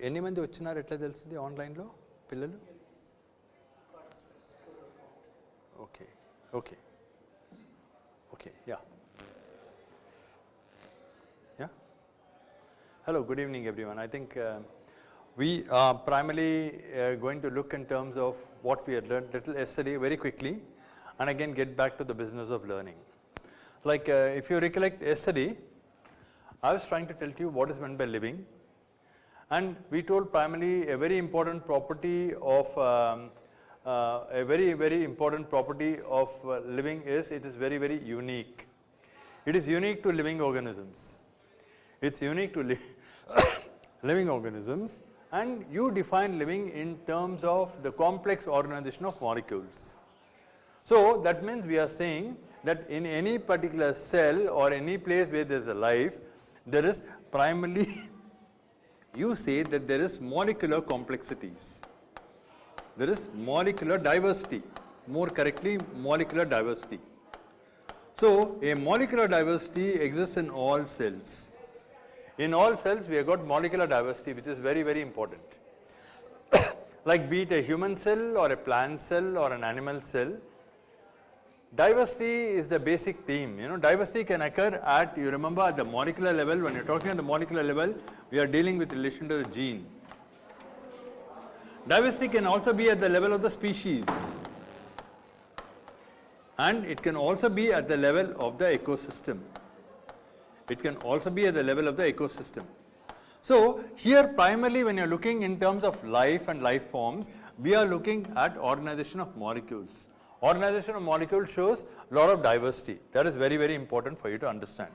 ఎన్ని మంది వచ్చినారు ఎట్లా తెలుస్తుంది ఆన్లైన్లో పిల్లలు? Okay okay okay yeah yeah hello, good evening everyone. I think we are primarily going to look in terms of what we had learned little yesterday very quickly and again get back to the business of learning. Like if you recollect yesterday, I was trying to tell you what is meant by living, and we told primarily a very important property of living is it is very, very unique. It is unique to living organisms. It's unique to living organisms, and you define living in terms of the complex organization of molecules. So that means we are saying that in any particular cell or any place where there is a life, there is primarily you say that there is molecular complexities. There is molecular diversity, more correctly molecular diversity. So a molecular diversity exists in all cells. In all cells we have got molecular diversity, which is very, very important. Like be it a human cell or a plant cell or an animal cell, diversity is the basic theme. You know, diversity can occur at, you remember, at the molecular level. When you're talking at the molecular level, we are dealing with relation to the gene. Diversity can also be at the level of the species, and it can also be at the level of the ecosystem. It can also be at the level of the ecosystem. So here primarily when you're looking in terms of life and life forms, we are looking at organization of molecules. Organization of molecules shows a lot of diversity. That is very, very important for you to understand.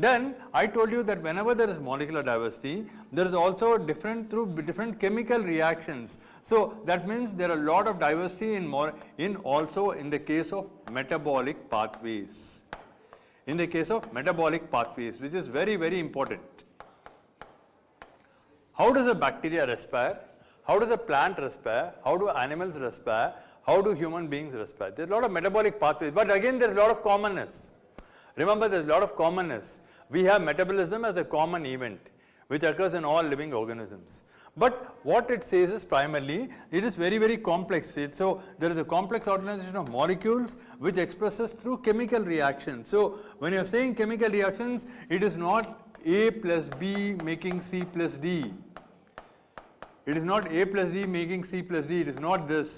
Then I told you that whenever there is molecular diversity, there is also different chemical reactions. So that means there are a lot of diversity also in the case of metabolic pathways. In the case of metabolic pathways, which is very, very important. How does a bacteria respire? How does a plant respire? How do animals respire? How do human beings respire? There is a lot of metabolic pathways, but again there is a lot of commonness. Remember, there is a lot of commonness. We have metabolism as a common event which occurs in all living organisms. But what it says is primarily it is very, very complex. So there is a complex organization of molecules which expresses through chemical reactions. So when you are saying chemical reactions, it is not A plus B making C plus D. It is not A plus D making C plus D. It is not this.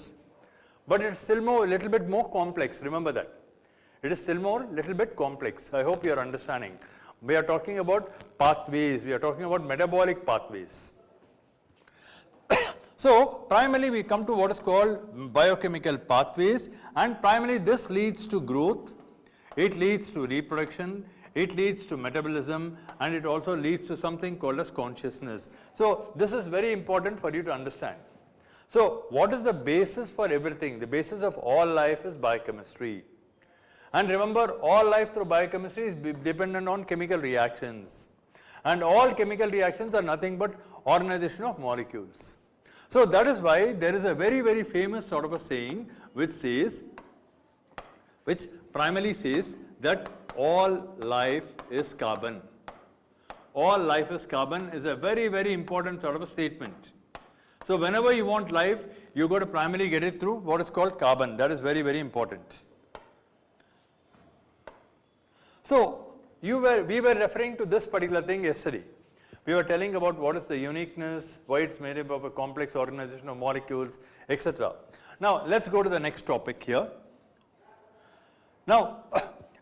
But it is still a little bit more complex. Remember that. It is still little bit complex. I hope you are understanding. We are talking about pathways. We are talking about metabolic pathways. So primarily we come to what is called biochemical pathways, and primarily this leads to growth, it leads to reproduction, it leads to metabolism, and it also leads to something called as consciousness. So this is very important for you to understand. So what is the basis for everything? The basis of all life is biochemistry. And remember, all life through biochemistry is dependent on chemical reactions. And all chemical reactions are nothing but organization of molecules. So that is why there is a very, very famous sort of a saying which primarily says that all life is carbon. All life is carbon is a very, very important sort of a statement. So whenever you want life, you got to primarily get it through what is called carbon. That is very, very important. So we were referring to this particular thing yesterday. We were telling about what is the uniqueness, why it's made up of a complex organization of molecules, etc. Now let's go to the next topic here. Now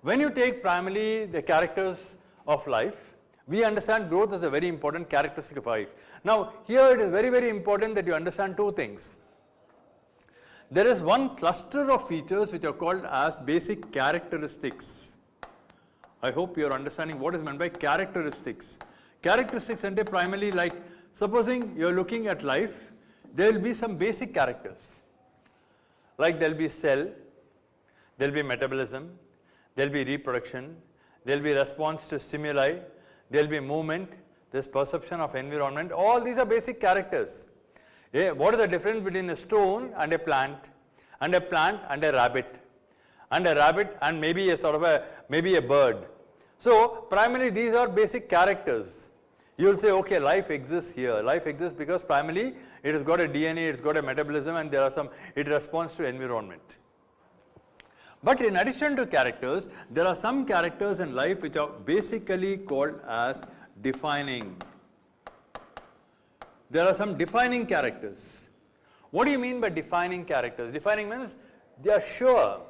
when you take primarily the characters of life, we understand growth is a very important characteristic of life. Now here it is very, very important that you understand two things. There is one cluster of features which are called as basic characteristics. I hope you are understanding what is meant by characteristics. Characteristics and primarily, like supposing you are looking at life, there will be some basic characters. Like there will be cell, there will be metabolism, there will be reproduction, there will be response to stimuli, there will be movement, there is perception of environment. All these are basic characters. Yeah, what is the difference between a stone and a plant and a rabbit? And a rabbit and maybe a bird. So primarily these are basic characters. You will say, okay, life exists here. Life exists because primarily it has got a DNA, it's got a metabolism, and there are some, it responds to environment. But in addition to characters, there are some characters in life which are basically called as defining. There are some defining characters. What do you mean by defining characters? Defining means they are sure.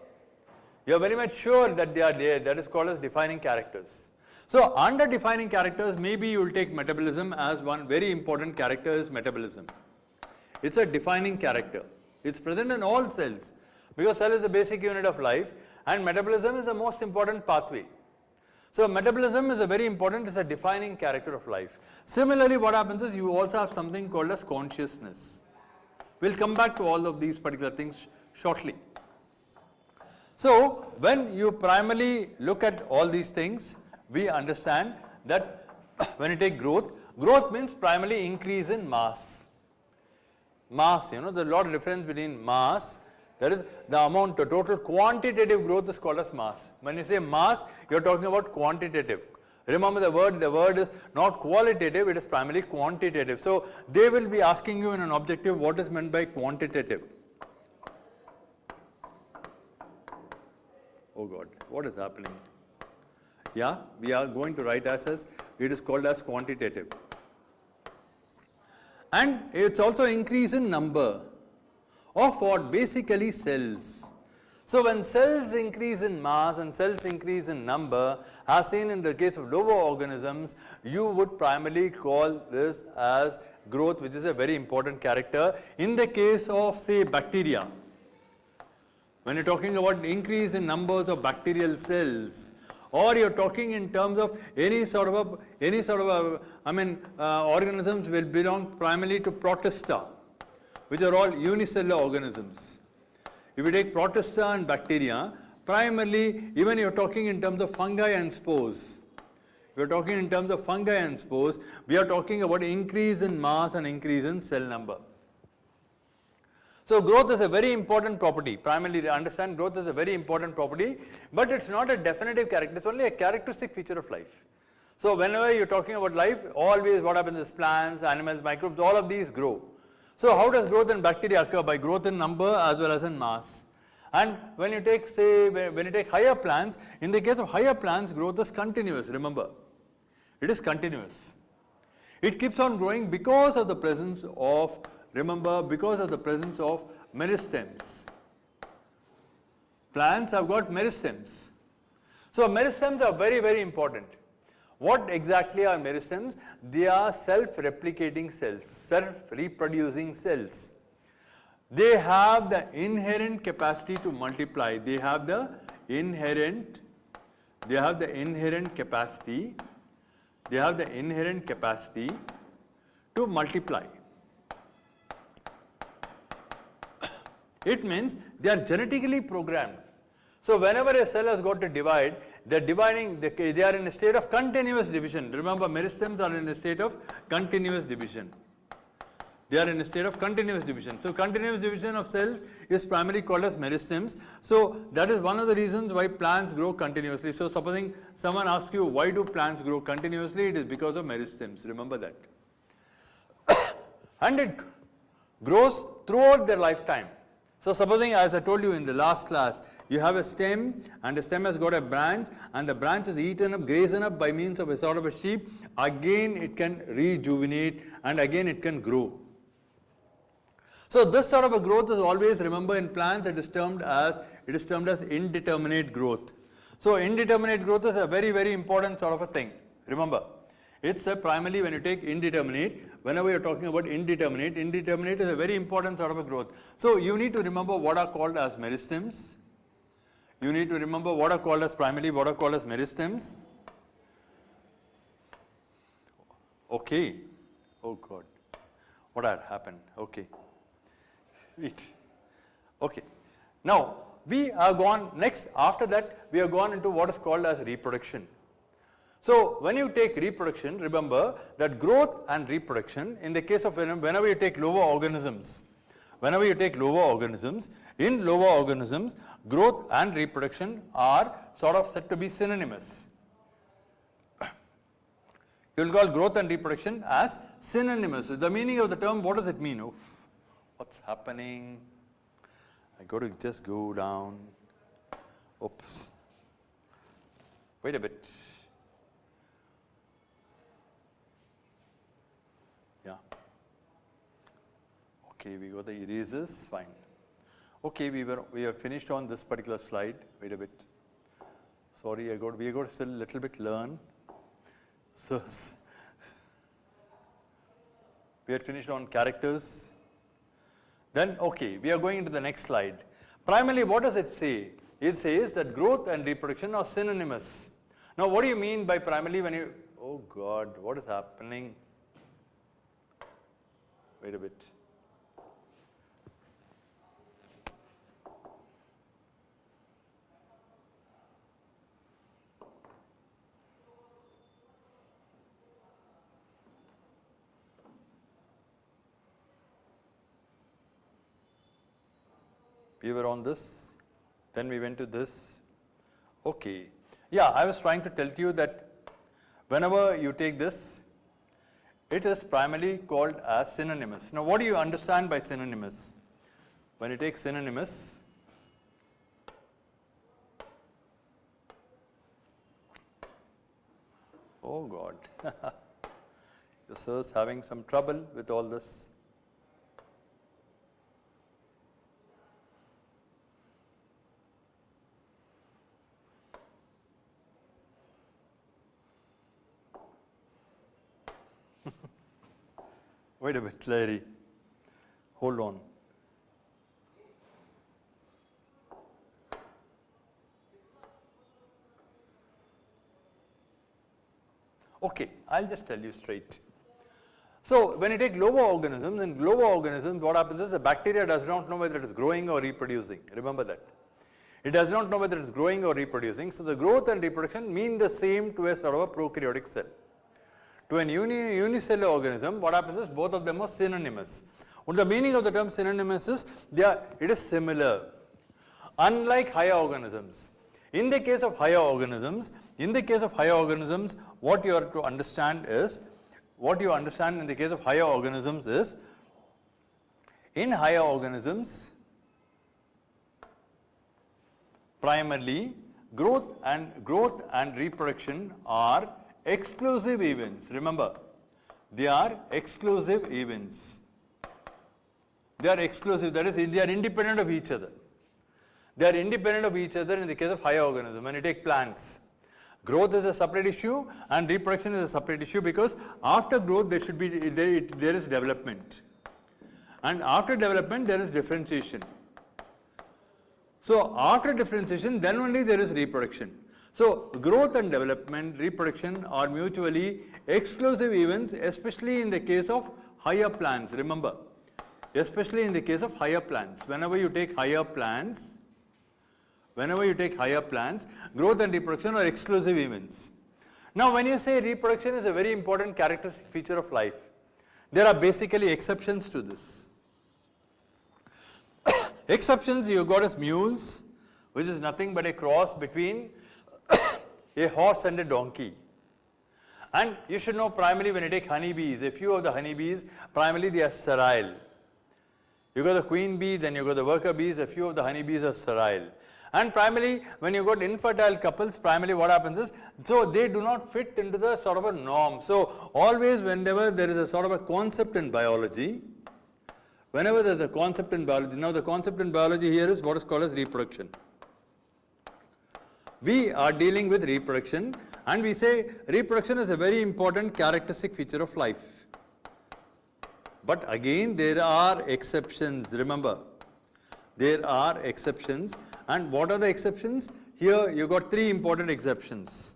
You are very much sure that they are there. That is called as defining characters. So under defining characters, maybe you will take metabolism as one very important character is metabolism. It's a defining character. It's present in all cells because cell is the basic unit of life and metabolism is the most important pathway. So metabolism is a very important, it's a defining character of life. Similarly, what happens is you also have something called as consciousness. We'll come back to all of these particular things shortly. So when you primarily look at all these things, we understand that when you take growth, growth means primarily increase in mass. Mass, there's a lot of difference between mass, that is the amount, the total quantitative growth is called as mass. When you say mass, you are talking about quantitative. Remember the word is not qualitative, it is primarily quantitative. So they will be asking you in an objective what is meant by quantitative. Oh God, what is happening? Yeah, we are going to write as it is called as quantitative. And it's also increase in number of what? Basically cells. So when cells increase in mass and cells increase in number, as seen in the case of lower organisms, you would primarily call this as growth, which is a very important character. In the case of say bacteria, when you're talking about increase in numbers of bacterial cells, or you're talking in terms of any sort of organisms will belong primarily to Protista, which are all unicellular organisms. If you take Protista and bacteria, primarily even you're talking in terms of fungi and spores. If you're talking in terms of fungi and spores, we are talking about increase in mass and increase in cell number. So growth is a very important property. Primarily understand growth is a very important property, but it's not a definitive character, it's only a characteristic feature of life. So whenever you're talking about life, always what happens is plants, animals, microbes, all of these grow. So how does growth in bacteria occur? By growth in number as well as in mass. And when you take higher plants, in the case of higher plants, growth is continuous, remember. It is continuous. It keeps on growing because of the presence of, because of the presence of meristems. Plants have got meristems. So meristems are very, very important. What exactly are meristems? They are self-replicating cells, self-reproducing cells. They have the inherent capacity to multiply. They have the inherent capacity to multiply. It means they are genetically programmed. So whenever a cell has got to divide, they are in a state of continuous division. Remember, meristems are in a state of continuous division. They are in a state of continuous division. So continuous division of cells is primarily called as meristems. So that is one of the reasons why plants grow continuously. So supposing someone asks you, why do plants grow continuously? It is because of meristems. Remember that. And it grows throughout their lifetime. So supposing, as I told you in the last class, you have a stem and the stem has got a branch and the branch is eaten up, grazed up by means of a sort of a sheep, again it can rejuvenate and again it can grow. So this sort of a growth is always, remember, in plants it is termed as indeterminate growth. So indeterminate growth is a very, very important sort of a thing. Remember, it's primarily when you take indeterminate, whenever you're talking about indeterminate is a very important sort of a growth. So you need to remember what are called as meristems. You need to remember what are called as meristems. Okay. Oh God. What had happened? Okay. Wait. Okay. Now we are gone next. After that, we are gone into what is called as reproduction. So when you take reproduction, remember that growth and reproduction, in the case of whenever you take lower organisms, in lower organisms, growth and reproduction are sort of said to be synonymous. You will call growth and reproduction as synonymous. The meaning of the term, what does it mean? Oof, what's happening? I got to just go down. Oops. Wait a bit. Yeah. Okay, we got the erasers, fine. Okay, we are finished on this particular slide. Wait a bit. Sorry, we got to still a little bit learn. So we had finished on characters. Then, okay, we are going into the next slide. Primarily, what does it say? It says that growth and reproduction are synonymous. Now, what do you mean by primarily when you, oh God, what is happening? Wait a bit. We were on this, then we went to this. Okay. Yeah, I was trying to tell you that whenever you take this, it is primarily called as synonymous. Now, what do you understand by synonymous? When you take synonymous, oh God, your sir's having some trouble with all this. Wait a bit, Larry. Hold on. Okay, I'll just tell you straight. So, when you take global organisms, in global organisms, what happens is the bacteria does not know whether it is growing or reproducing. Remember that. It does not know whether it is growing or reproducing. So, the growth and reproduction mean the same to a sort of a prokaryotic cell. To an unicellular organism, what happens is both of them are synonymous. What the meaning of the term synonymous is, it is similar. Unlike higher organisms. In the case of higher organisms, what you are to understand is, what you understand in the case of higher organisms is, in higher organisms, primarily growth and reproduction are exclusive events. Remember, they are exclusive events. They are exclusive, that is, they are independent of each other. They are independent of each other in the case of higher organisms. When you take plants, growth is a separate issue and reproduction is a separate issue, because after growth there is development, and after development there is differentiation. So, after differentiation, then only there is reproduction. So, growth and development, reproduction are mutually exclusive events, especially in the case of higher plants. Remember, especially in the case of higher plants. Whenever you take higher plants, growth and reproduction are exclusive events. Now, when you say reproduction is a very important characteristic feature of life, there are basically exceptions to this. Exceptions you got as mules, which is nothing but a cross between a horse and a donkey. And you should know primarily when you take honeybees, a few of the honeybees, primarily they are sterile. You got the queen bee, then you got the worker bees, a few of the honeybees are sterile. And primarily when you got infertile couples, primarily what happens is, so they do not fit into the sort of a norm. So always whenever there is a sort of a concept in biology, whenever there is a concept in biology, now the concept in biology here is what is called as reproduction. We are dealing with reproduction, and we say reproduction is a very important characteristic feature of life. But again, there are exceptions. Remember, there are exceptions. And what are the exceptions? Here you got three important exceptions.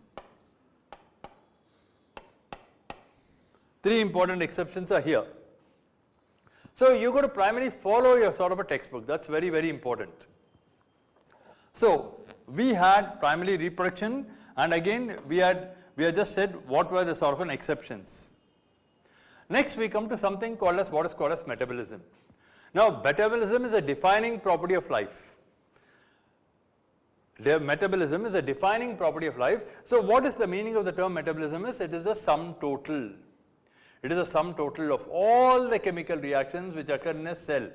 Three important exceptions are here. So you got to primarily follow your sort of a textbook. That's very, very important. So we had primarily reproduction, and again we had just said what were the sort of an exceptions. Next we come to something called as what is called as metabolism. Now metabolism is a defining property of life. Metabolism is a defining property of life. So what is the meaning of the term metabolism is? It is the sum total. It is a sum total of all the chemical reactions which occur in a cell.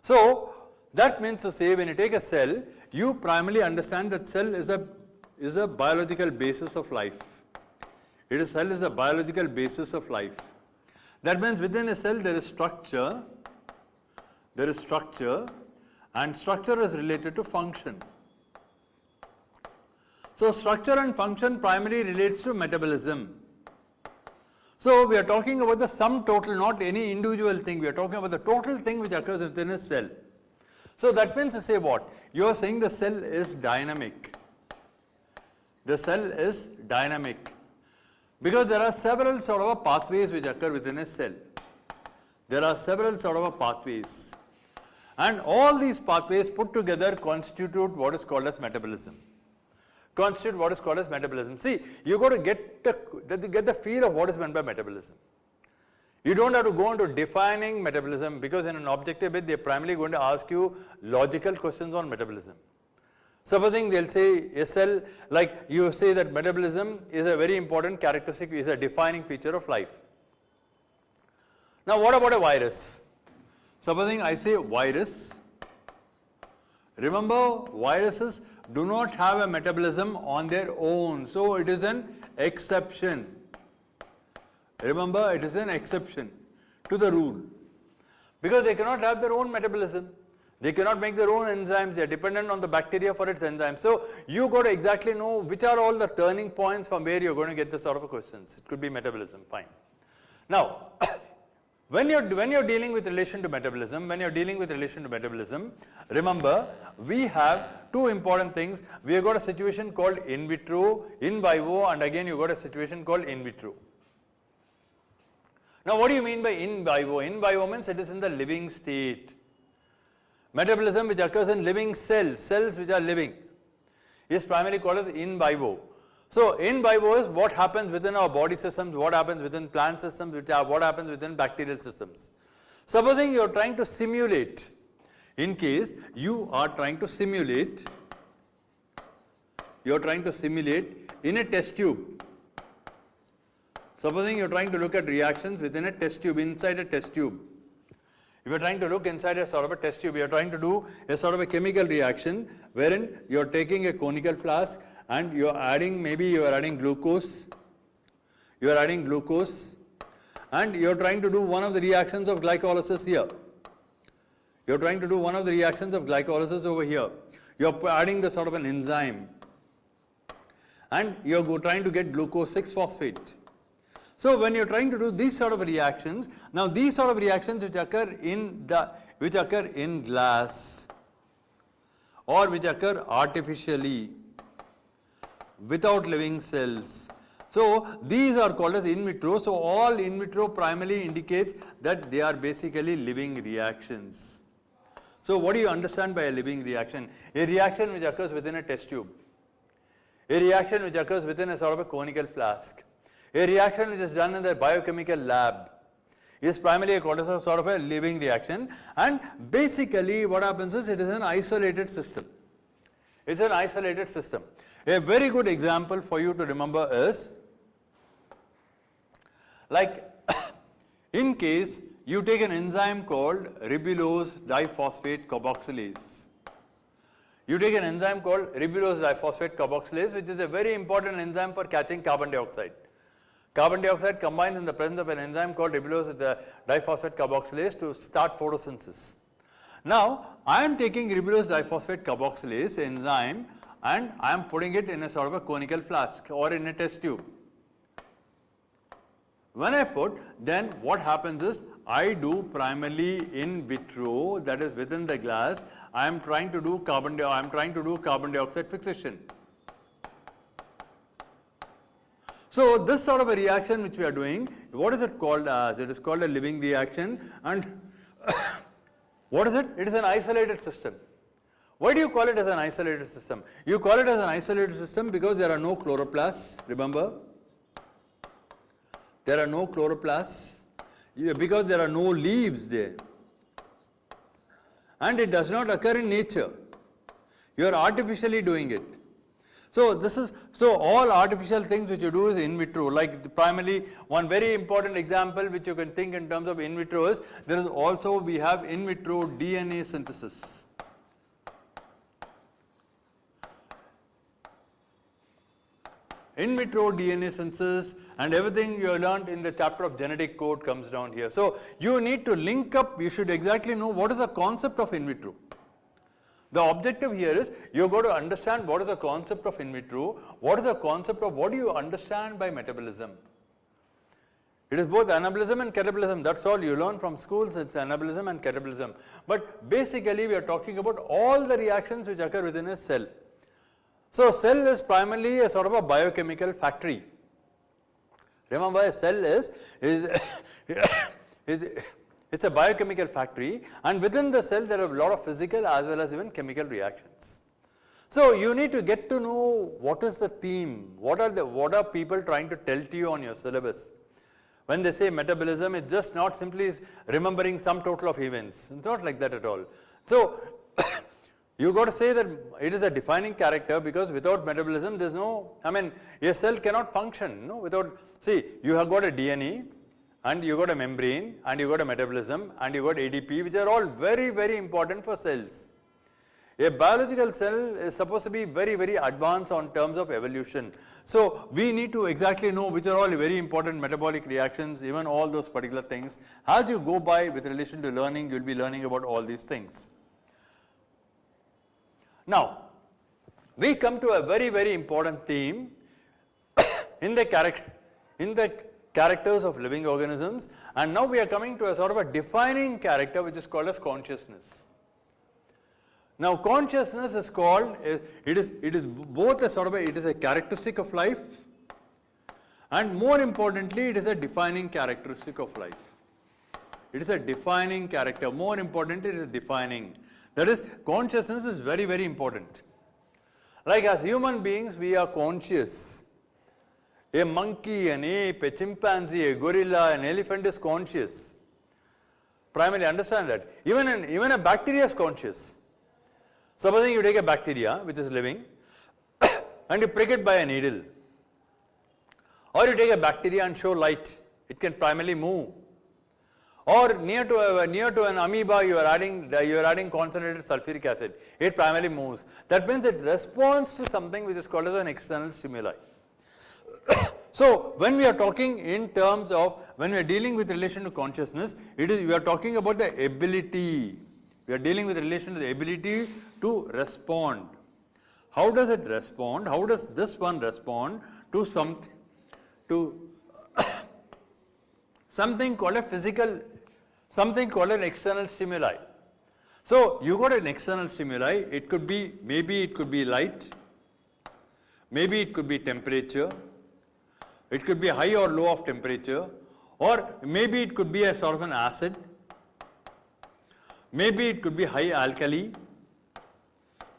So that means to say, when you take a cell, you primarily understand that cell is a biological basis of life. Cell is a biological basis of life. That means within a cell there is structure, and structure is related to function. So structure and function primarily relates to metabolism. So we are talking about the sum total, not any individual thing. We are talking about the total thing which occurs within a cell. So that means to say what? You are saying the cell is dynamic. The cell is dynamic. Because there are several sort of pathways which occur within a cell. There are several sort of pathways. And all these pathways put together constitute what is called as metabolism. See, you got to get the feel of what is meant by metabolism. You don't have to go into defining metabolism, because in an objective bit, they're primarily going to ask you logical questions on metabolism. Supposing they'll say a cell, like you say that metabolism is a very important characteristic, is a defining feature of life. Now what about a virus? Supposing I say virus. Remember, viruses do not have a metabolism on their own, so it is an exception. Remember, it is an exception to the rule, because they cannot have their own metabolism. They cannot make their own enzymes. They are dependent on the bacteria for its enzymes. So you got to exactly know which are all the turning points from where you are going to get the sort of questions. It could be metabolism, fine. Now, when you're dealing with relation to metabolism, remember, we have two important things. We have got a situation called in vitro, in vivo, and again you got a situation called in vitro. Now what do you mean by in vivo? In vivo means it is in the living state. Metabolism which occurs in living cells which are living, is primarily called as in vivo. So in vivo is what happens within our body systems, what happens within plant systems, what happens within bacterial systems. Supposing you are trying to simulate, in case you are trying to simulate, in a test tube. Supposing you are trying to look at reactions within a test tube, inside a test tube. If you are trying to look inside a sort of a test tube, you are trying to do a sort of a chemical reaction wherein you are taking a conical flask and you are adding, maybe you are adding glucose, and you are trying to do one of the reactions of glycolysis here. You are trying to do one of the reactions of glycolysis over here. You are adding the sort of an enzyme, and you are trying to get glucose 6-phosphate. So when you are trying to do these sort of reactions, now these sort of reactions which occur in glass, or which occur artificially without living cells. So these are called as in vitro. So all in vitro primarily indicates that they are basically living reactions. So what do you understand by a living reaction? A reaction which occurs within a test tube. A reaction which occurs within a sort of a conical flask. A reaction which is done in the biochemical lab is primarily called as a sort of a living reaction, and basically what happens is it is an isolated system. It's an isolated system. A very good example for you to remember is, like in case you take an enzyme called ribulose diphosphate carboxylase. You take an enzyme called ribulose diphosphate carboxylase, which is a very important enzyme for catching carbon dioxide. Carbon dioxide combines in the presence of an enzyme called ribulose diphosphate carboxylase to start photosynthesis. Now, I am taking ribulose diphosphate carboxylase enzyme and I am putting it in a sort of a conical flask or in a test tube. When I put, then what happens is I do primarily in vitro, that is within the glass, I am trying to do carbon dioxide fixation. So this sort of a reaction which we are doing, what is it called as? It is called a living reaction, and what is it? It is an isolated system. Why do you call it as an isolated system? You call it as an isolated system because there are no chloroplasts, remember? There are no chloroplasts, because there are no leaves there. And it does not occur in nature. You are artificially doing it. So this is, so all artificial things which you do is in vitro. Like primarily one very important example which you can think in terms of in vitro is, there is also, we have in vitro DNA synthesis. In vitro DNA synthesis, and everything you learned in the chapter of genetic code comes down here. So you need to link up, you should exactly know what is the concept of in vitro. The objective here is, you've got to understand what is the concept of in vitro, what is the concept of, what do you understand by metabolism. It is both anabolism and catabolism, that's all you learn from schools, it's anabolism and catabolism. But basically we are talking about all the reactions which occur within a cell. So cell is primarily a sort of a biochemical factory. Remember, a cell is it's a biochemical factory, and within the cell there are a lot of physical as well as even chemical reactions. So you need to get to know what is the theme, what are people trying to tell to you on your syllabus. When they say metabolism, it's just not simply remembering some total of events. It's not like that at all. So you got to say that it is a defining character, because without metabolism there's no, I mean, a cell cannot function, no, without, see, you have got a DNA, and you got a membrane, and you got a metabolism, and you got ADP, which are all very, very important for cells. A biological cell is supposed to be very, very advanced on terms of evolution. So we need to exactly know which are all very important metabolic reactions, even all those particular things. As you go by with relation to learning, you'll be learning about all these things. Now, we come to a very, very important theme in the characters of living organisms, and now we are coming to a sort of a defining character which is called as consciousness. Now consciousness is called, it is both a sort of it is a characteristic of life, and more importantly it is a defining characteristic of life. It is a defining character, more importantly it is defining. That is, consciousness is very, very important. Like as human beings we are conscious. A monkey, an ape, a chimpanzee, a gorilla, an elephant is conscious. Primarily understand that. Even a bacteria is conscious. Supposing you take a bacteria which is living and you prick it by a needle, or you take a bacteria and show light, it can primarily move. Or near to an amoeba you are adding concentrated sulfuric acid, it primarily moves. That means it responds to something which is called as an external stimuli. So when we are talking in terms of, when we are dealing with relation to consciousness, we are talking about the ability. We are dealing with relation to the ability to respond. How does it respond? How does this one respond to something called a physical, something called an external stimuli. So you got an external stimuli, it could be, maybe it could be light, maybe it could be temperature, it could be high or low of temperature, or maybe it could be a sort of an acid, maybe it could be high alkali,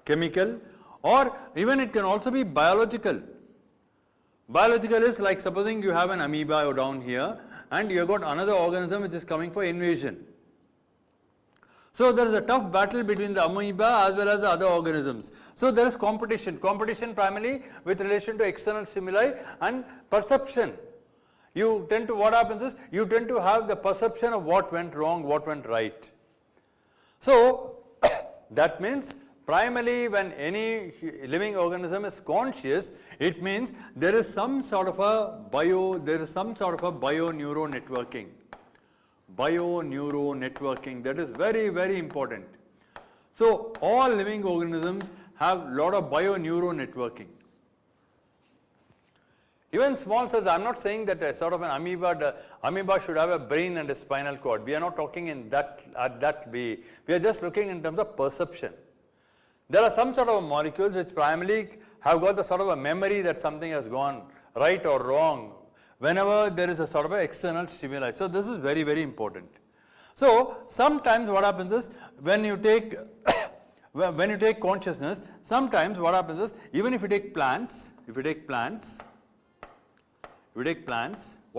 chemical, or even it can also be biological. Biological is like, supposing you have an amoeba down here and you have got another organism which is coming for invasion. So there is a tough battle between the amoeba as well as the other organisms. So there is competition primarily with relation to external stimuli and perception. You tend to, what happens is, you tend to have the perception of what went wrong, what went right. So that means primarily when any living organism is conscious, it means there is some sort of a bio neuro networking. Bio-neuro networking, that is very, very important. So all living organisms have a lot of bio-neuro networking. Even small cells, I am not saying that a sort of an amoeba should have a brain and a spinal cord. We are not talking in that way. We are just looking in terms of perception. There are some sort of molecules which primarily have got the sort of a memory that something has gone right or wrong whenever there is a sort of an external stimuli. So this is very, very important. So sometimes what happens is, when you take consciousness, sometimes what happens is, even if you take plants, what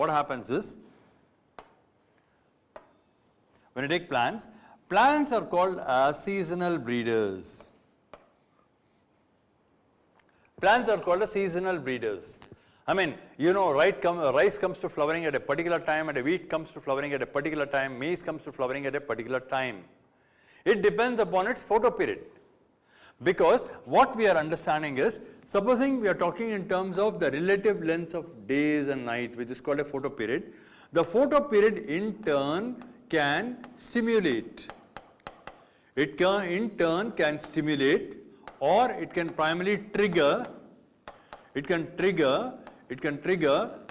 happens is, when you take plants are called seasonal breeders. Plants are called as seasonal breeders. I mean, you know, rice comes to flowering at a particular time, and wheat comes to flowering at a particular time, maize comes to flowering at a particular time. It depends upon its photoperiod. Because what we are understanding is, supposing we are talking in terms of the relative lengths of days and night, which is called a photoperiod, the photoperiod in turn can stimulate. It can in turn can stimulate, or it can primarily trigger, it can trigger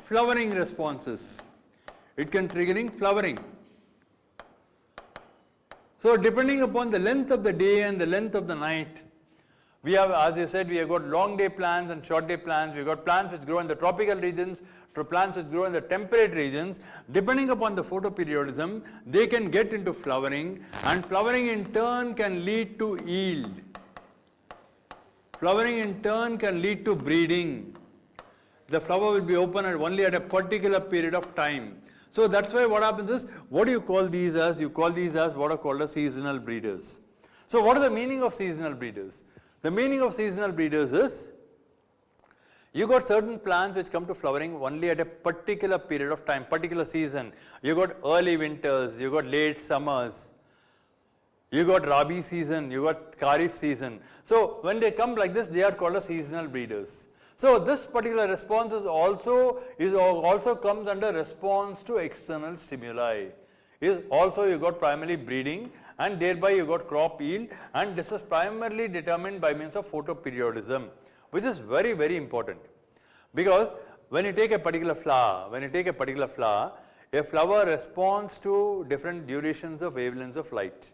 flowering responses. It can triggering flowering. So depending upon the length of the day and the length of the night, we have, as I said, we have got long day plants and short day plants. We have got plants which grow in the tropical regions, plants which grow in the temperate regions. Depending upon the photoperiodism, they can get into flowering, and flowering in turn can lead to yield. Flowering in turn can lead to breeding. The flower will be open only at a particular period of time. So that's why what happens is, what do you call these as? You call these as what are called as seasonal breeders. So what is the meaning of seasonal breeders? The meaning of seasonal breeders is, you got certain plants which come to flowering only at a particular period of time, particular season. You got early winters, you got late summers, you got Rabi season, you got Kharif season. So when they come like this, they are called as seasonal breeders. So this particular response is also comes under response to external stimuli. Is also you got primarily breeding, and thereby you got crop yield, and this is primarily determined by means of photoperiodism, which is very, very important. Because when you take a particular flower, a flower responds to different durations of wavelengths of light.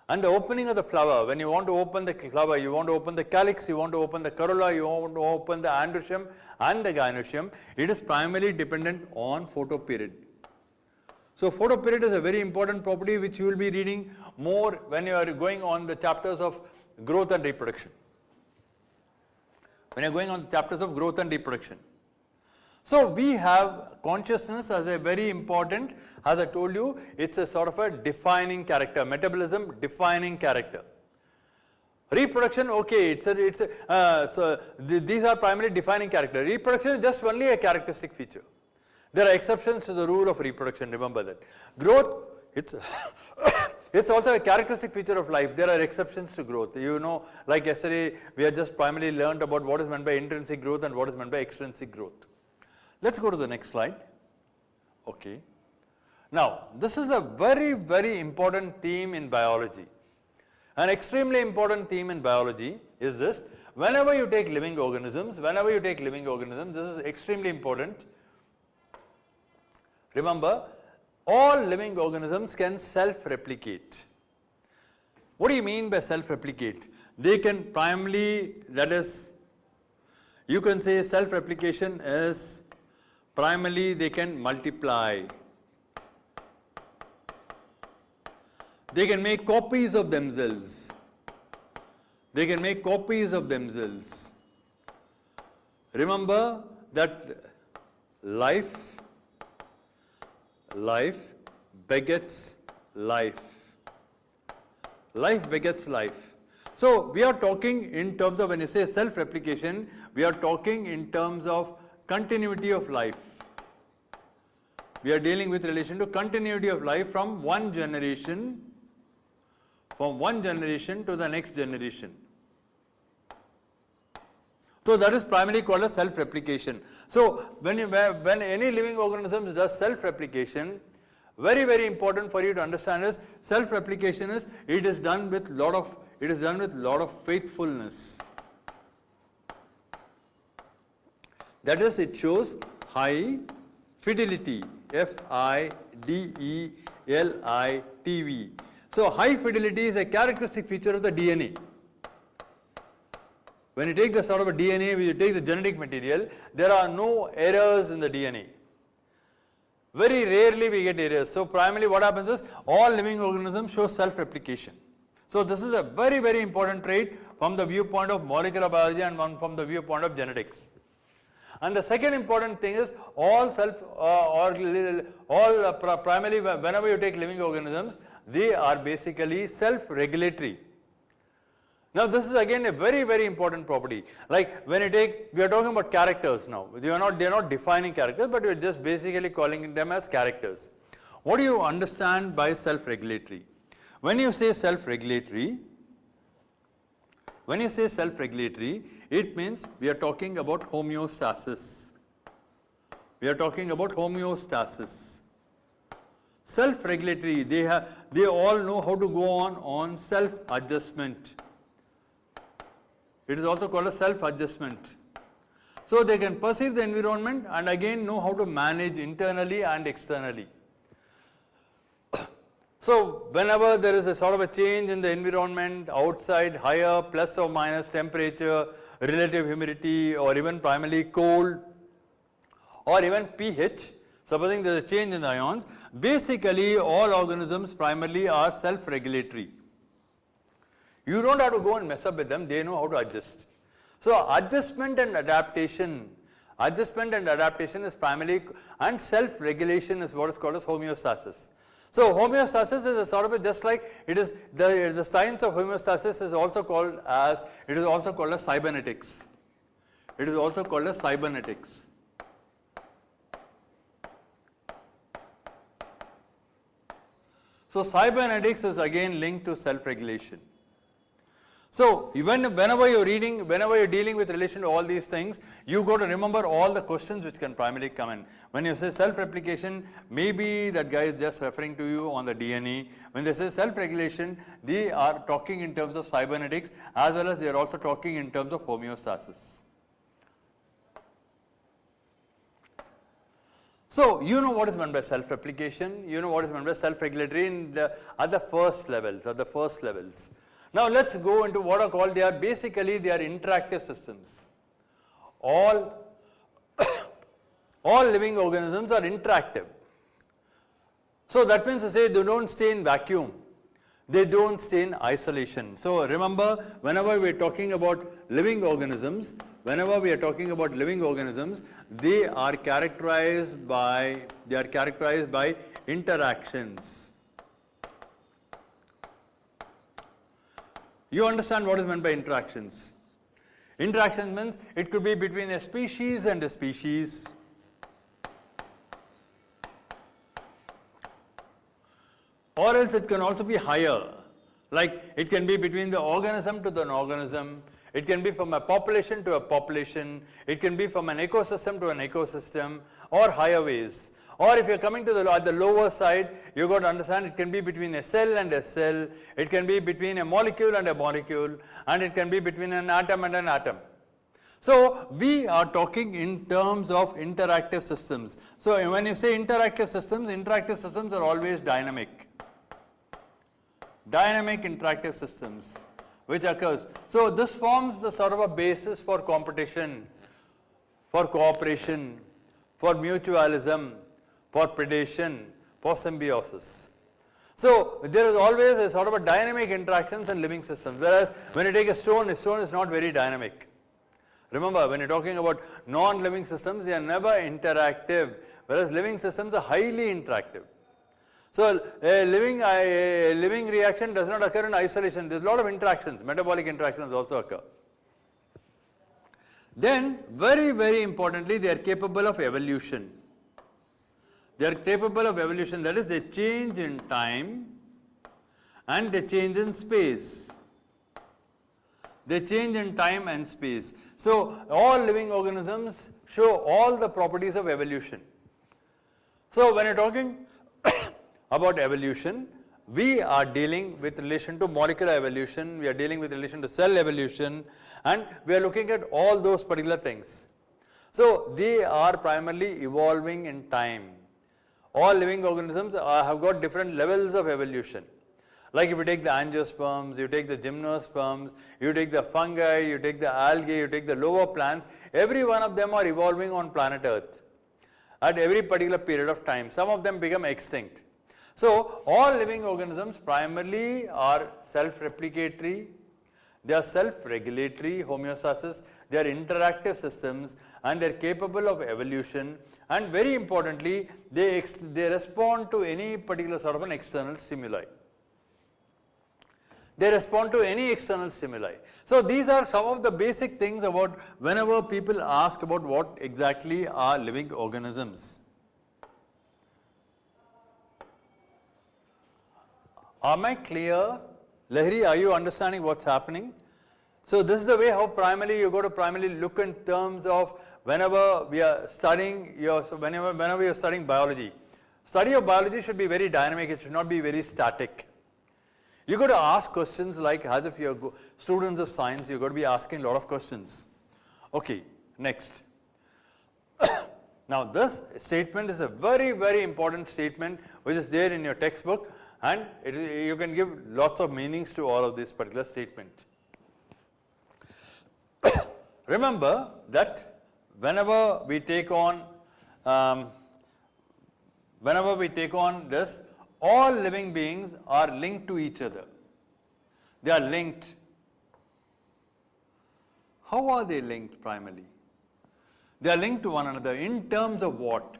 And the opening of the flower, when you want to open the flower, you want to open the calyx, you want to open the corolla, you want to open the androecium and the gynoecium, it is primarily dependent on photoperiod. So photoperiod is a very important property which you will be reading more when you are going on the chapters of growth and reproduction. When you are going on the chapters of growth and reproduction. So we have consciousness as a very important, as I told you, it's a sort of a defining character, metabolism defining character. Reproduction, okay, these are primarily defining character. Reproduction is just only a characteristic feature. There are exceptions to the rule of reproduction, remember that. Growth, it's also a characteristic feature of life. There are exceptions to growth. You know, like yesterday, we had just primarily learned about what is meant by intrinsic growth and what is meant by extrinsic growth. Let's go to the next slide. Okay. Now, this is a very, very important theme in biology. An extremely important theme in biology is this. Whenever you take living organisms, this is extremely important. Remember, all living organisms can self-replicate. What do you mean by self-replicate? They can primarily, that is, you can say self-replication is primarily they can multiply. They can make copies of themselves. Remember that life begets life. Life begets life. So we are talking in terms of, when you say self-replication, we are talking in terms of continuity of life. We are dealing with relation to continuity of life from one generation to the next generation. So that is primarily called as self-replication. So when any living organism does self-replication, very, very important for you to understand is self-replication is it is done with lot of faithfulness. That is, it shows high fidelity, FIDELITV. So high fidelity is a characteristic feature of the DNA. When you take the sort of a DNA, when you take the genetic material, there are no errors in the DNA. Very rarely we get errors. So primarily what happens is all living organisms show self-replication. So this is a very, very important trait from the viewpoint of molecular biology and one from the viewpoint of genetics. And the second important thing is primarily whenever you take living organisms, they are basically self-regulatory. Now this is again a very, very important property. Like when you take, we are talking about characters now. They are not defining characters, but we are just basically calling them as characters. What do you understand by self-regulatory? When you say self-regulatory, it means we are talking about homeostasis. We are talking about homeostasis. Self-regulatory, they all know how to go on self-adjustment. It is also called a self-adjustment. So they can perceive the environment and again know how to manage internally and externally. So whenever there is a sort of a change in the environment outside, higher plus or minus temperature, relative humidity, or even primarily cold, or even pH, supposing there is a change in the ions, basically all organisms primarily are self-regulatory. You don't have to go and mess up with them, they know how to adjust. So adjustment and adaptation is primarily, and self-regulation is what is called as homeostasis. So homeostasis is a sort of just like it is the science of homeostasis is also called as cybernetics. It is also called as cybernetics. So cybernetics is again linked to self-regulation. So whenever you're dealing with relation to all these things, you got to remember all the questions which can primarily come in. When you say self-replication, maybe that guy is just referring to you on the DNA. When they say self-regulation, they are talking in terms of cybernetics as well as they are also talking in terms of homeostasis. So you know what is meant by self-replication, you know what is meant by self-regulatory at the first levels. Now let's go into what are called, they are interactive systems. All living organisms are interactive. So that means to say they don't stay in vacuum, they don't stay in isolation. So remember, whenever we are talking about living organisms, they are characterized by interactions. You understand what is meant by interactions. Interaction means it could be between a species and a species. Or else it can also be higher. Like it can be between the organism to an organism. It can be from a population to a population. It can be from an ecosystem to an ecosystem, or higher ways. Or if you are coming to at the lower side, you got to understand it can be between a cell and a cell, it can be between a molecule and a molecule, and it can be between an atom and an atom. So we are talking in terms of interactive systems. So when you say interactive systems are always dynamic. Dynamic interactive systems which occurs. So this forms the sort of a basis for competition, for cooperation, for mutualism, for predation, for symbiosis. So there is always a sort of a dynamic interactions in living systems, whereas when you take a stone is not very dynamic. Remember, when you're talking about non-living systems, they are never interactive, whereas living systems are highly interactive. So a living reaction does not occur in isolation. There's a lot of interactions, metabolic interactions also occur. Then very, very importantly, they are capable of evolution. They are capable of evolution, that is, they change in time and they change in space. They change in time and space. So all living organisms show all the properties of evolution. So when you're talking about evolution, we are dealing with relation to molecular evolution, we are dealing with relation to cell evolution, and we are looking at all those particular things. So they are primarily evolving in time. All living organisms have got different levels of evolution. Like if you take the angiosperms, you take the gymnosperms, you take the fungi, you take the algae, you take the lower plants, every one of them are evolving on planet Earth at every particular period of time. Some of them become extinct. So all living organisms primarily are self-replicatory, they are self-regulatory, homeostasis, they are interactive systems, and they are capable of evolution, and very importantly, they respond to any particular sort of an external stimuli. They respond to any external stimuli. So these are some of the basic things about whenever people ask about what exactly are living organisms. Am I clear? Lahiri, are you understanding what's happening? So this is the way how primarily you got to primarily look in terms of whenever we are studying whenever you're studying biology. Study of biology should be very dynamic, it should not be very static. You got to ask questions like, as if you're students of science, you've got to be asking a lot of questions. Okay, next. Now this statement is a very, very important statement which is there in your textbook, and you can give lots of meanings to all of this particular statement. Remember that whenever we take on this, all living beings are linked to each other. They are linked. How are they linked primarily? They are linked to one another in terms of what?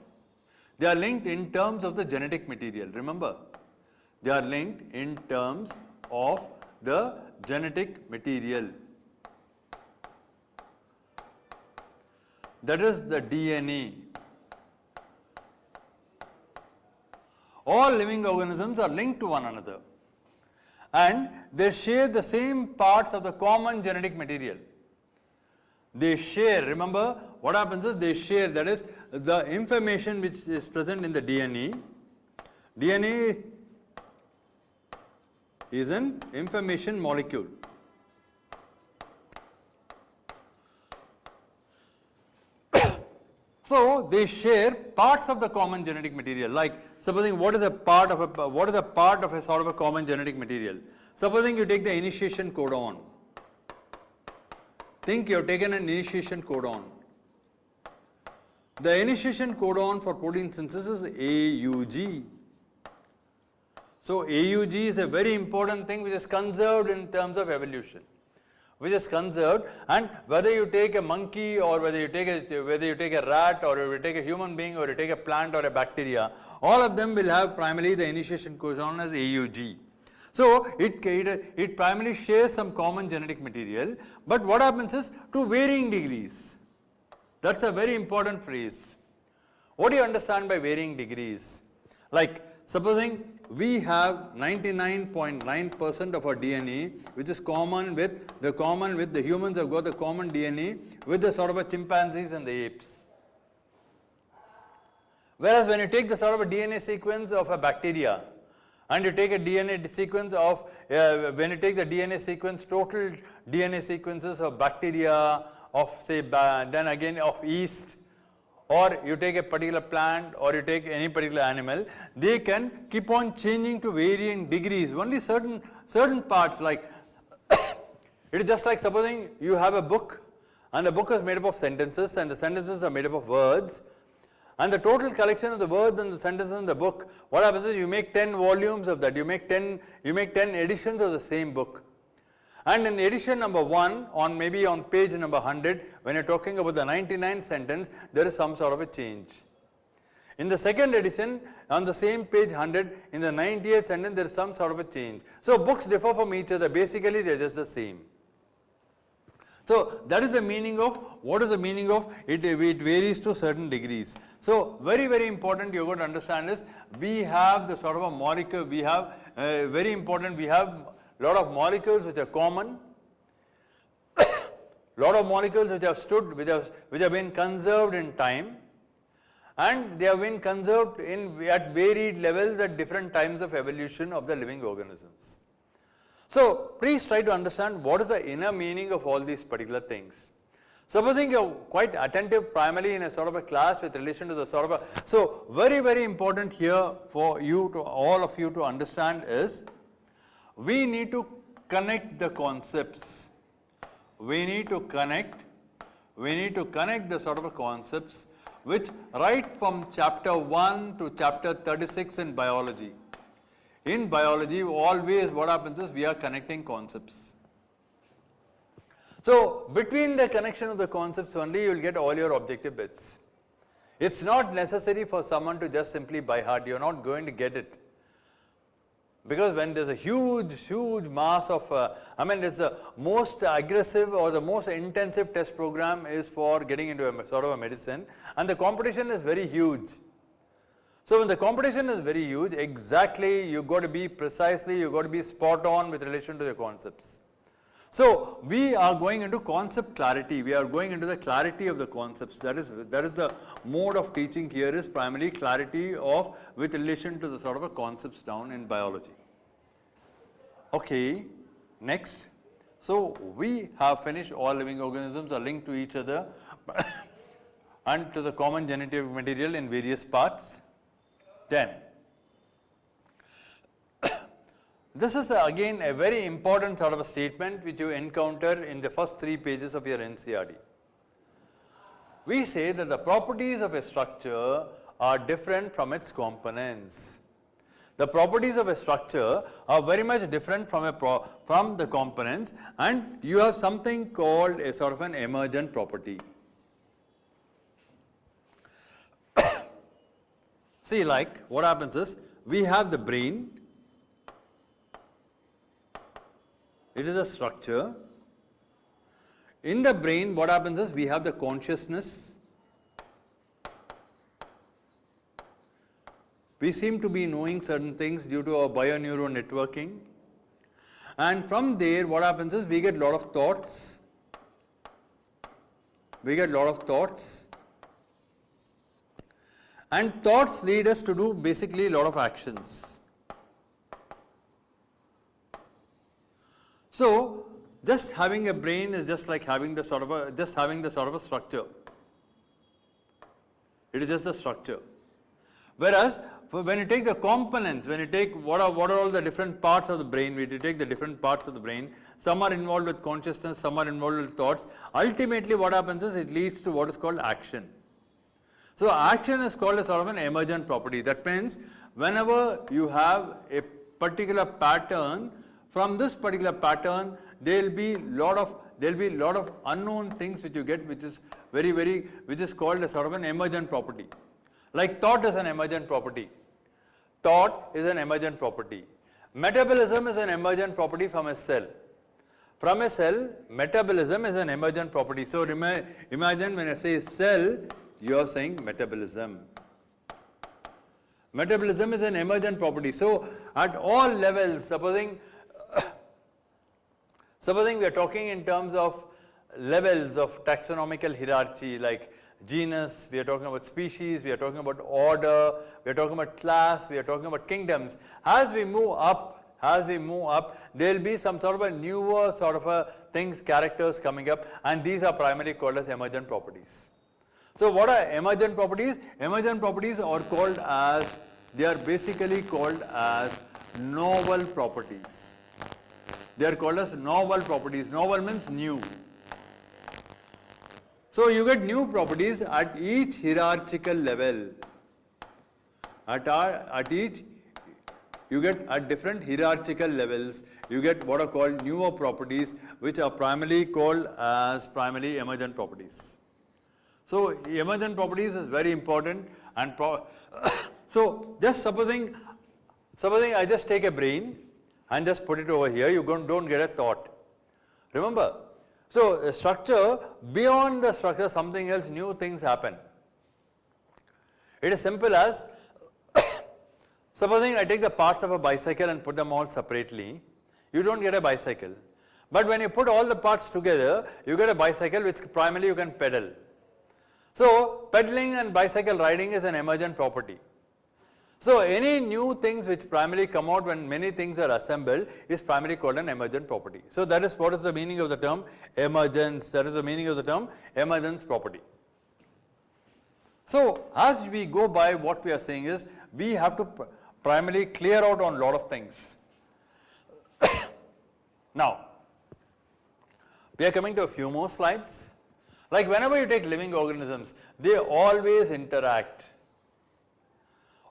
They are linked in terms of the genetic material. Remember, they are linked in terms of the genetic material. That is the DNA. All living organisms are linked to one another, and they share the same parts of the common genetic material. They share, remember what happens is they share, that is the information which is present in the DNA. DNA is an information molecule. So they share parts of the common genetic material. Like supposing what is a part of a sort of a common genetic material? Supposing you take the initiation codon. Think you have taken an initiation codon. The initiation codon for protein synthesis is AUG. So AUG is a very important thing which is conserved in terms of evolution. Which is conserved, and whether you take a monkey or whether you take a rat or you take a human being or you take a plant or a bacteria, all of them will have primarily the initiation codon as AUG. So it primarily shares some common genetic material, but what happens is to varying degrees. That's a very important phrase. What do you understand by varying degrees? Like supposing we have 99.9% of our DNA which is common with the humans have got the common DNA with the sort of a chimpanzees and the apes. Whereas when you take the sort of a DNA sequence of a bacteria and you take a DNA sequence of, when you take the DNA sequence, total DNA sequences of bacteria, of say, then again of yeast, or you take a particular plant or you take any particular animal, they can keep on changing to varying degrees. Only certain parts, like it is just like supposing you have a book and the book is made up of sentences and the sentences are made up of words, and the total collection of the words and the sentences in the book, what happens is you make 10 volumes of that, you make 10 editions of the same book. And in edition number 1, maybe on page number 100, when you're talking about the 99th sentence, there is some sort of a change. In the second edition, on the same page 100, in the 98th sentence, there is some sort of a change. So books differ from each other. Basically, they are just the same. So that is the meaning of, what is the meaning of it? It varies to certain degrees. So very, very important you are going to understand is, we have the sort of a molecule, we have very important, we have lot of molecules which are common, lot of molecules which have stood, which have been conserved in time, and they have been conserved at varied levels at different times of evolution of the living organisms. So please try to understand what is the inner meaning of all these particular things. Supposing you are quite attentive primarily in a sort of a class with relation to the sort of a, so very, very important here for you to, all of you to understand is, we need to connect the concepts. We need to connect the sort of a concepts which right from chapter 1 to chapter 36 in biology. In biology, always what happens is we are connecting concepts. So between the connection of the concepts only you will get all your objective bits. It's not necessary for someone to just simply by heart, you are not going to get it. Because when there's a huge mass of, it's the most aggressive or the most intensive test program is for getting into a sort of a medicine, and the competition is very huge. So when the competition is very huge, exactly you got to be precisely, you got to be spot on with relation to the concepts. So we are going into concept clarity, we are going into the clarity of the concepts. That is the mode of teaching here, is primarily clarity of with relation to the sort of a concepts down in biology. Okay, next. So we have finished all living organisms are linked to each other and to the common genetic material in various parts. Then this is again a very important sort of a statement which you encounter in the first 3 pages of your NCERT. We say that the properties of a structure are different from its components. The properties of a structure are very much different from the components, and you have something called a sort of an emergent property. See, like what happens is, we have the brain. It is a structure. In the brain, what happens is, we have the consciousness. We seem to be knowing certain things due to our bioneural networking. And from there, what happens is, we get a lot of thoughts. And thoughts lead us to do basically a lot of actions. So just having a brain is just like having the sort of a structure. It is just a structure. Whereas when you take the components, when you take what are all the different parts of the brain, when you take the different parts of the brain, some are involved with consciousness, some are involved with thoughts. Ultimately what happens is, it leads to what is called action. So action is called a sort of an emergent property. That means whenever you have a particular pattern, from this particular pattern there will be lot of unknown things which you get, which is which is called a sort of an emergent property. Like thought is an emergent property. Metabolism is an emergent property from a cell. From a cell, metabolism is an emergent property. So imagine when I say cell, you are saying metabolism. Metabolism is an emergent property. So at all levels, supposing we are talking in terms of levels of taxonomical hierarchy, like genus, we are talking about species, we are talking about order, we are talking about class, we are talking about kingdoms. As we move up, there will be some sort of a newer sort of a characters coming up, and these are primarily called as emergent properties. So what are emergent properties? Emergent properties are called as, they are basically called as novel properties. They are called as novel properties. Novel means new. So you get new properties at each hierarchical level. At each, you get at different hierarchical levels, you get what are called newer properties, which are primarily called as emergent properties. So emergent properties is very important, and so just supposing I just take a brain and just put it over here, you don't get a thought. Remember? So a structure, beyond the structure, something else, new things happen. It is simple as, supposing I take the parts of a bicycle and put them all separately, you don't get a bicycle. But when you put all the parts together, you get a bicycle which primarily you can pedal. So pedaling and bicycle riding is an emergent property. So any new things which primarily come out when many things are assembled is primarily called an emergent property. So that is what is the meaning of the term emergence. That is the meaning of the term emergence property. So as we go by, what we are saying is, we have to primarily clear out on a lot of things. Now, we are coming to a few more slides. Like whenever you take living organisms, they always interact.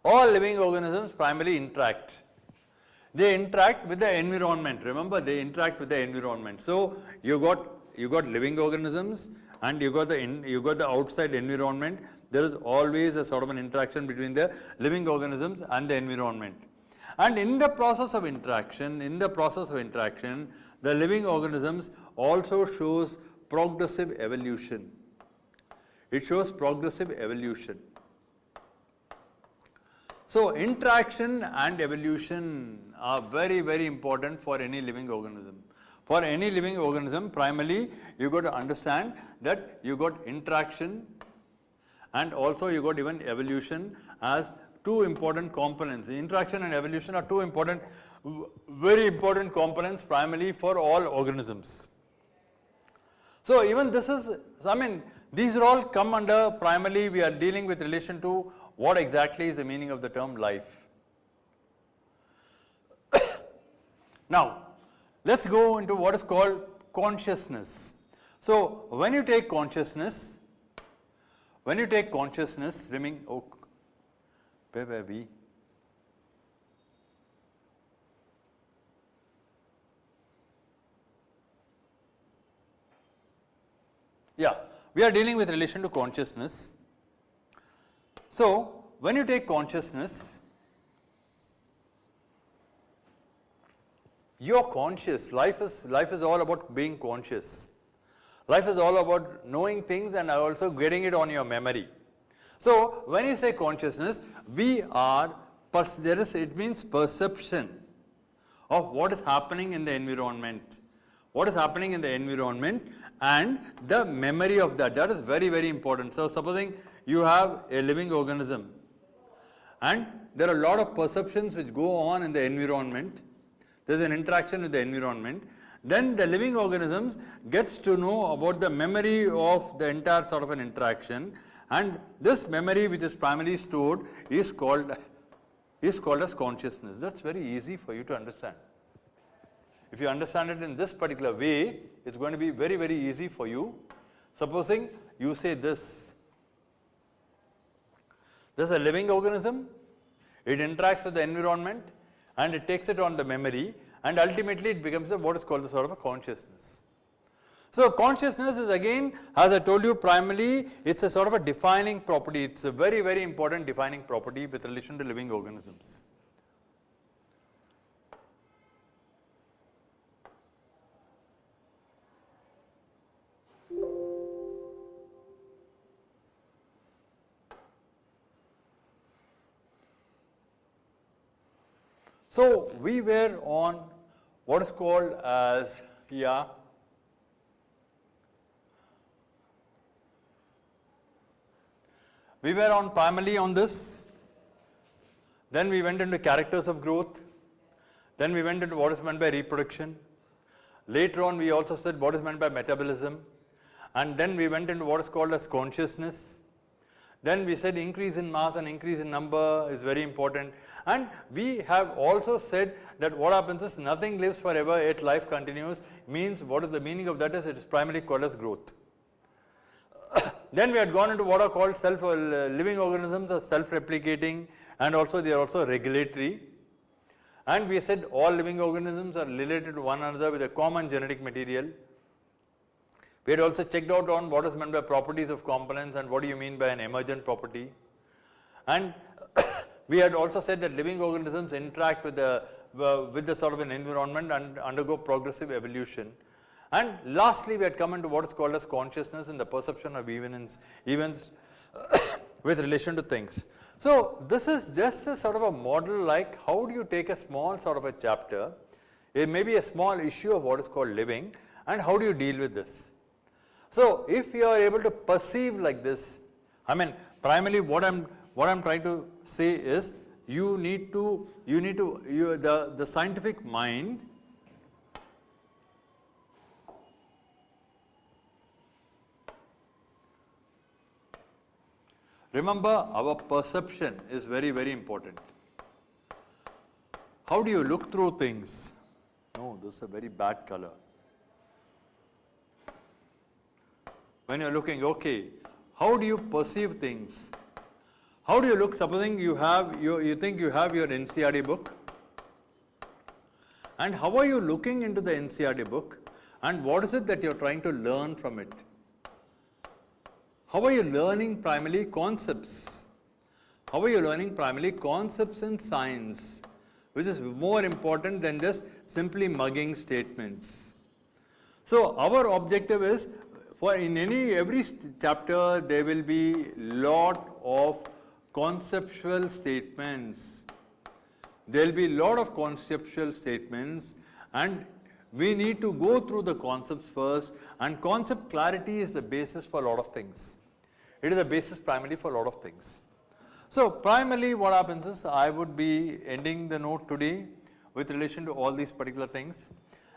All living organisms primarily interact. They interact with the environment. Remember, they interact with the environment. So you got living organisms, and you got the outside environment. There is always a sort of an interaction between the living organisms and the environment. And in the process of interaction, the living organisms also shows progressive evolution. It shows progressive evolution. So interaction and evolution are very, very important for any living organism. For any living organism, primarily you got to understand that you got interaction and also you got even evolution as two important components. Interaction and evolution are two important, very important components primarily for all organisms. So even this is, I mean, these are all come under primarily we are dealing with relation to what exactly is the meaning of the term life. Now, let's go into what is called consciousness. So when you take consciousness, remaining, oh, where were we? Yeah, we are dealing with relation to consciousness. So when you take consciousness, you are conscious. Life is all about being conscious. Life is all about knowing things and also getting it on your memory. So when you say consciousness, it means perception of what is happening in the environment. What is happening in the environment and the memory of that. That is very, very important. So supposing you have a living organism and there are a lot of perceptions which go on in the environment. There is an interaction with the environment. Then the living organisms gets to know about the memory of the entire sort of an interaction, and this memory which is primarily stored is called as consciousness. That's very easy for you to understand. If you understand it in this particular way, it's going to be very, very easy for you. Supposing you say this. There's a living organism, it interacts with the environment and it takes it on the memory, and ultimately it becomes what is called a sort of a consciousness. So consciousness is again, as I told you, primarily it's a sort of a defining property. It's a very, very important defining property with relation to living organisms. So we were on what is called as, yeah, we were on primarily on this, then we went into characters of growth, then we went into what is meant by reproduction, later on we also said what is meant by metabolism, and then we went into what is called as consciousness. Then we said increase in mass and increase in number is very important, and we have also said that what happens is nothing lives forever yet life continues, means what is the meaning of that is it is primarily called as growth. Then we had gone into what are called living organisms are self-replicating, and also they are also regulatory, and we said all living organisms are related to one another with a common genetic material. We had also checked out on what is meant by properties of components and what do you mean by an emergent property. And we had also said that living organisms interact with the sort of an environment and undergo progressive evolution. And lastly, we had come into what is called as consciousness and the perception of events with relation to things. So this is just a sort of a model, like how do you take a small sort of a chapter, it may be a small issue of what is called living, and how do you deal with this. So if you are able to perceive like this, I mean primarily what I'm trying to say is the scientific mind remember our perception is very, very important. How do you look through things? No, this is a very bad color. When you're looking, okay, how do you perceive things? How do you look? Supposing you think you have your NCERT book, and how are you looking into the NCERT book, and what is it that you're trying to learn from it? How are you learning primarily concepts? How are you learning primarily concepts in science? which is more important than just simply mugging statements. So our objective is, for in every chapter there will be lot of conceptual statements. There will be a lot of conceptual statements, and we need to go through the concepts first, and concept clarity is the basis for a lot of things. It is the basis primarily for a lot of things. So primarily what happens is, I would be ending the note today with relation to all these particular things,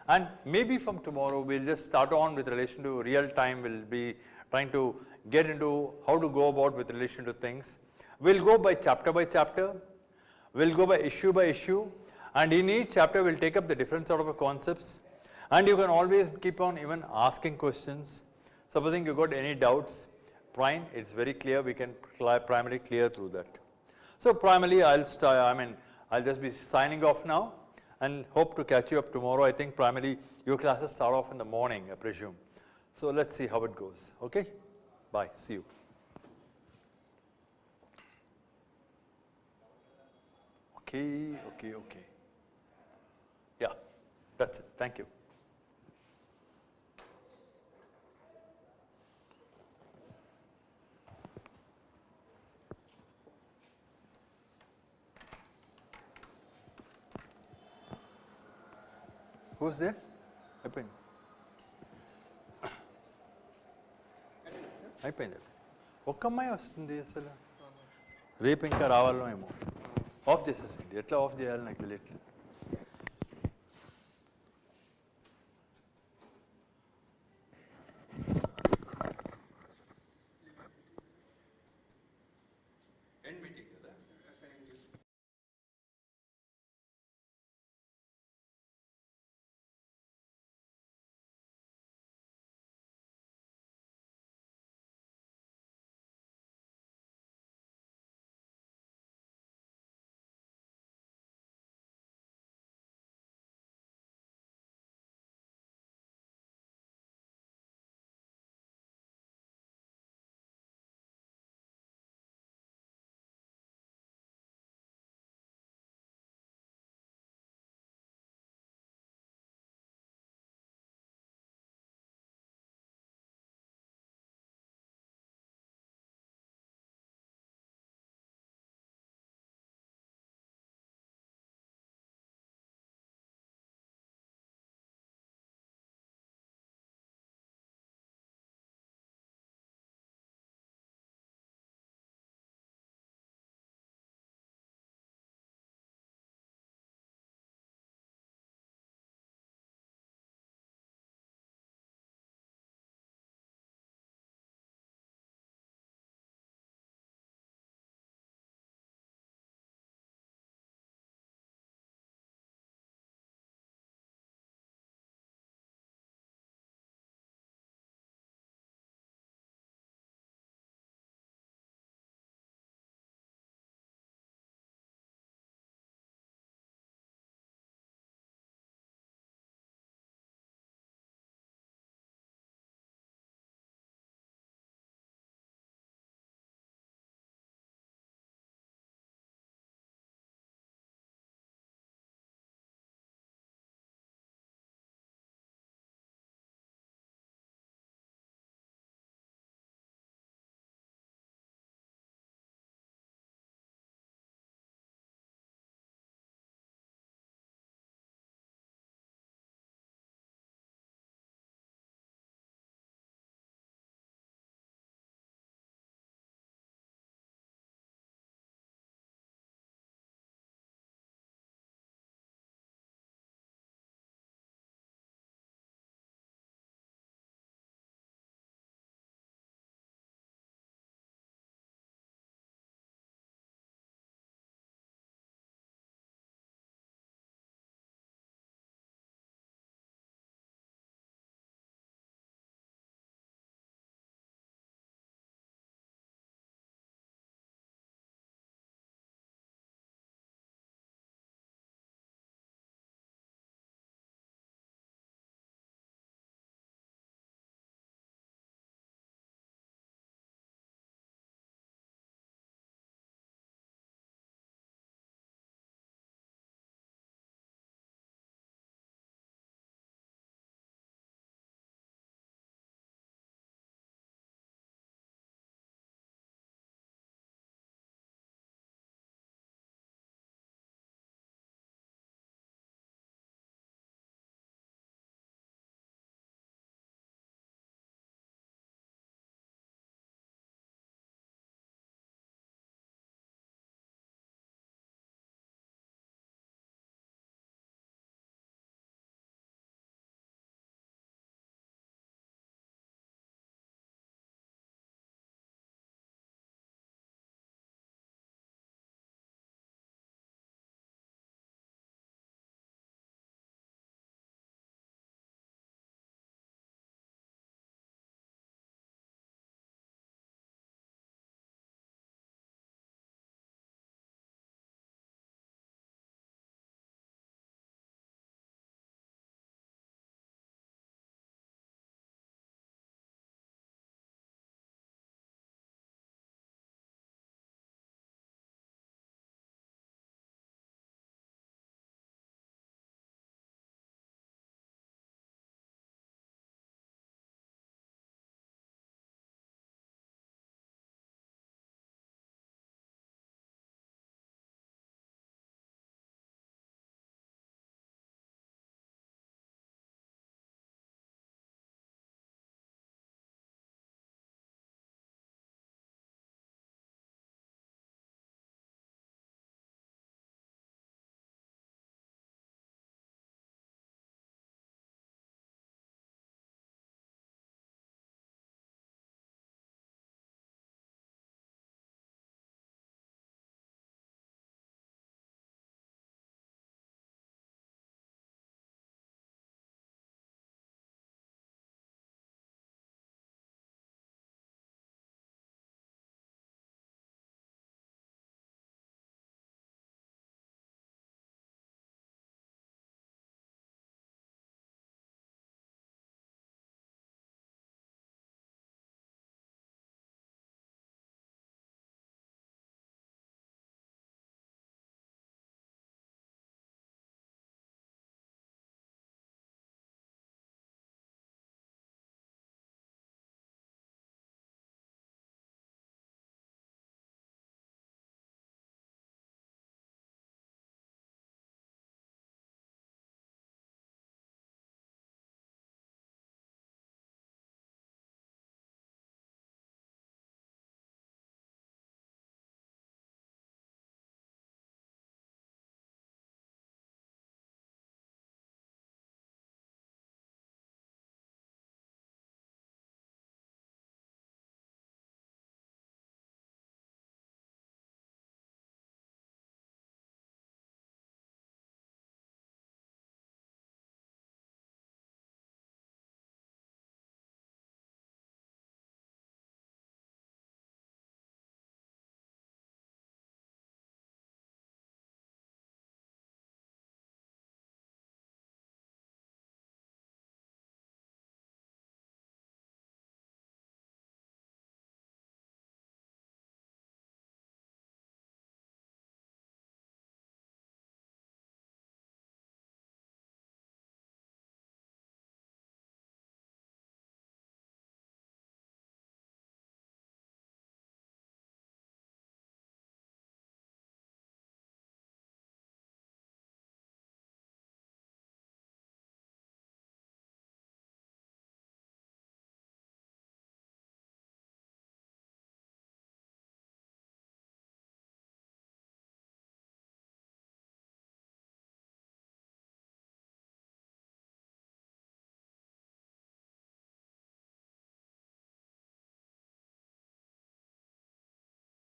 and maybe from tomorrow we'll just start on with relation to real time. We'll be trying to get into how to go about with relation to things. We'll go by chapter, we'll go by issue, and in each chapter we'll take up the different sort of concepts, and you can always keep on even asking questions. Supposing you got any doubts, fine, it's very clear, we can primarily clear through that. So primarily I'll just be signing off now, and hope to catch you up tomorrow. I think primarily your classes start off in the morning, I presume. So let's see how it goes. Okay? Bye. See you. Okay. Yeah, that's it. Thank you. Who's there? అయిపోయింది. ఒక్క అమ్మాయి వస్తుంది అసలు. రేపు ఇంకా రావాలో ఏమో. Of చేసేసేయండి. ఎట్లా ఆఫ్ చేయాలి నాకు తెలియట్లేదు.